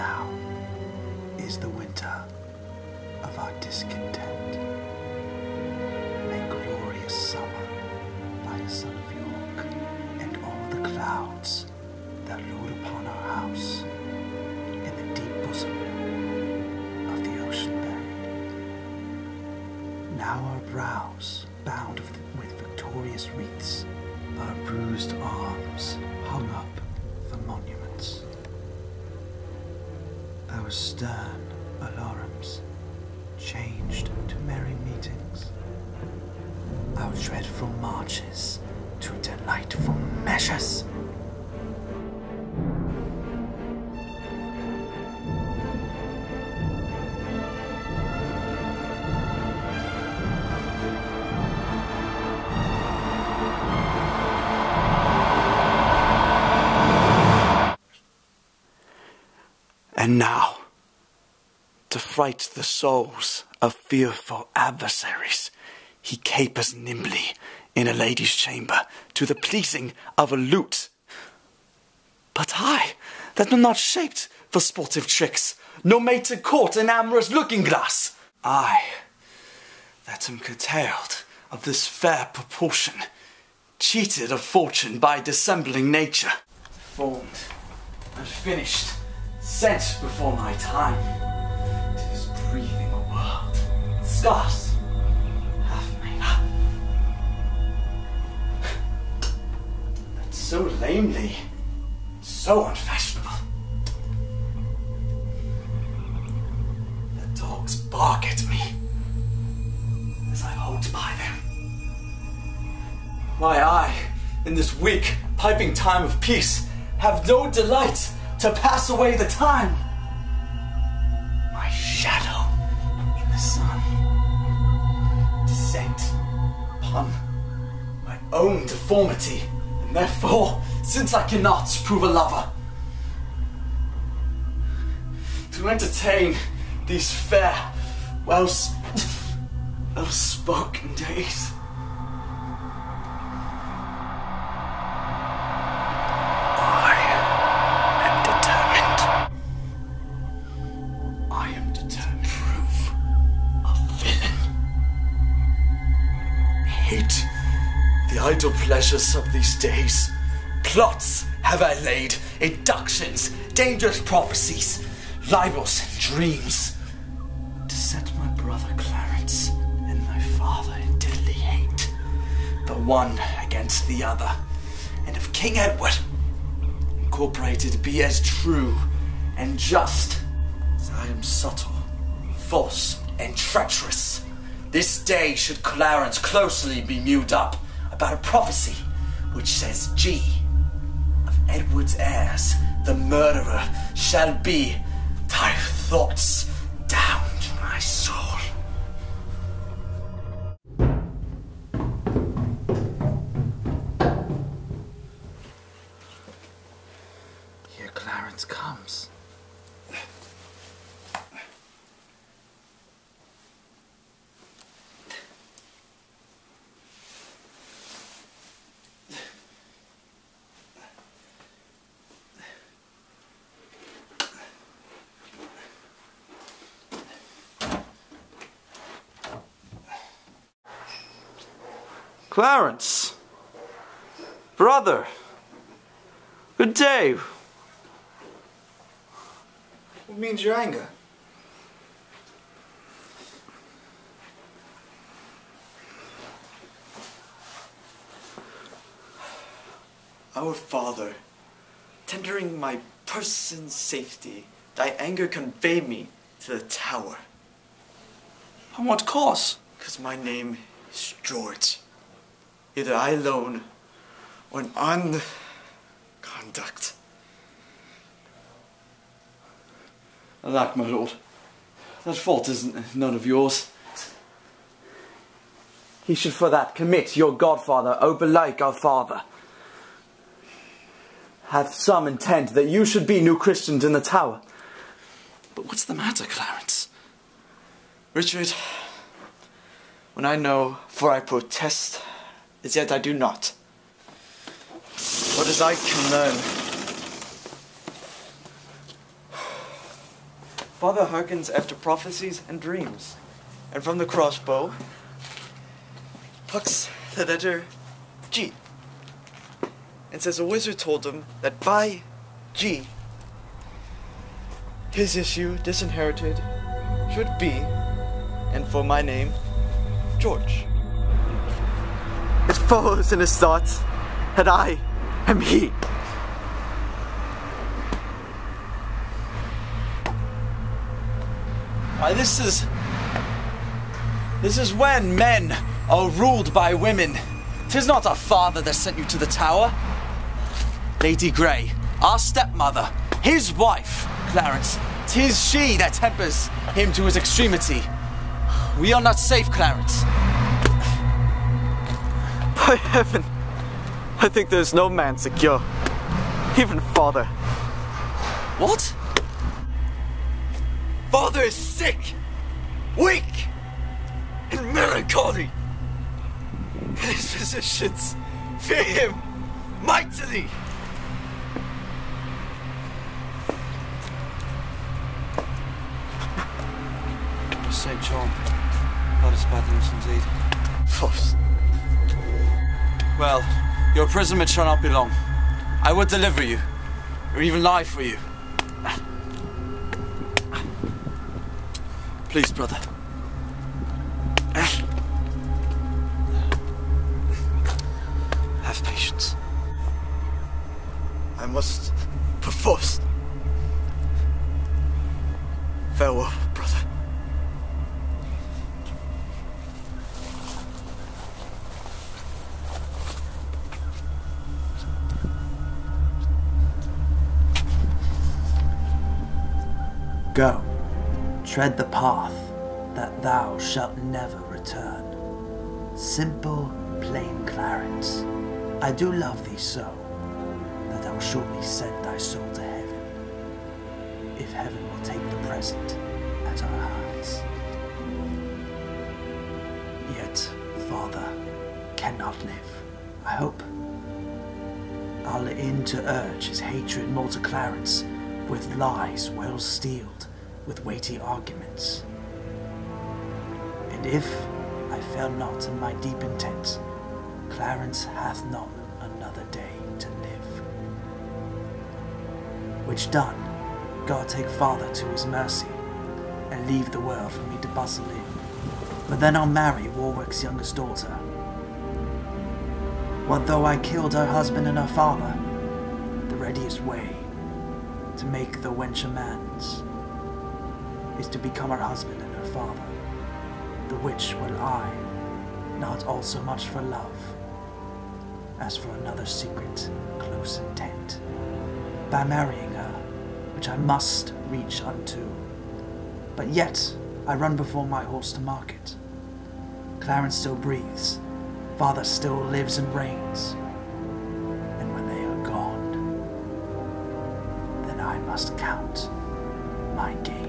now is the winter of our discontent. May glorious summer by a son of York, and all the clouds that load upon our house in the deep bosom of the ocean buried. Now our brows bound with victorious wreaths, our bruised arms hung up for monuments. Our stern alarums changed to merry meetings, our dreadful marches to delightful measures. And now, to fright the souls of fearful adversaries, he capers nimbly in a lady's chamber to the pleasing of a lute. But I, that am not shaped for sportive tricks, nor made to court an amorous looking-glass, I, that am curtailed of this fair proportion, cheated of fortune by dissembling nature, formed and finished, sent before my time to this breathing world, scarce half made up, but so lamely, so unfashionable. The dogs bark at me as I hold by them. Why, I, in this weak, piping time of peace, have no delight to pass away the time. My shadow in the sun, descent upon my own deformity, and therefore, since I cannot prove a lover, to entertain these fair, well-spoken days. Idle pleasures of these days. Plots have I laid, inductions, dangerous prophecies, libels and dreams, to set my brother Clarence and thy father in deadly hate, the one against the other, and if King Edward incorporated be as true and just as I am subtle, false, and treacherous, this day should Clarence closely be mewed up about a prophecy which says G, of Edward's heirs, the murderer shall be. Thy thoughts down to my soul. Here Clarence comes. Clarence, brother, good day. What means your anger? Our father, tendering my person's safety, thy anger conveyed me to the tower. On what cause? 'Cause my name is George. Either I alone or an unconduct. Alack, my lord, that fault is none of yours. He should for that commit your godfather, O belike our father. Hath some intent that you should be new Christians in the tower. But what's the matter, Clarence? Richard, when I know, for I protest, as yet I do not. What as I can learn, Father hearkens after prophecies and dreams, and from the crossbow plucks the letter G, and says a wizard told him that by G, his issue, disinherited, should be, and for my name, George. It follows in his thoughts that I am he. Why, this is when men are ruled by women. 'Tis not our father that sent you to the tower. Lady Grey, our stepmother, his wife, Clarence, 'tis she that tempers him to his extremity. We are not safe, Clarence. By heaven, I think there's no man secure, even father. What? Father is sick, weak, and melancholy. His physicians fear him mightily. St. John, that is bad news indeed. False. Well, your imprisonment shall not be long. I will deliver you, or even lie for you. Please, brother. Have patience. I must perforce. Farewell, brother. Go, tread the path that thou shalt never return. Simple, plain Clarence, I do love thee so, that I will shortly send thy soul to heaven, if heaven will take the present at our hands. Yet, father cannot live, I hope. I'll in to urge his hatred more to Clarence, with lies well steeled, with weighty arguments. And if I fail not in my deep intent, Clarence hath not another day to live. Which done, God take father to his mercy, and leave the world for me to bustle in. But then I'll marry Warwick's youngest daughter. What though I killed her husband and her father? The readiest way to make the wench amends is to become her husband and her father, the which will I, not also much for love, as for another secret, close intent, by marrying her, which I must reach unto. But yet I run before my horse to market. Clarence still breathes, father still lives and reigns, and when they are gone, I must count my gains.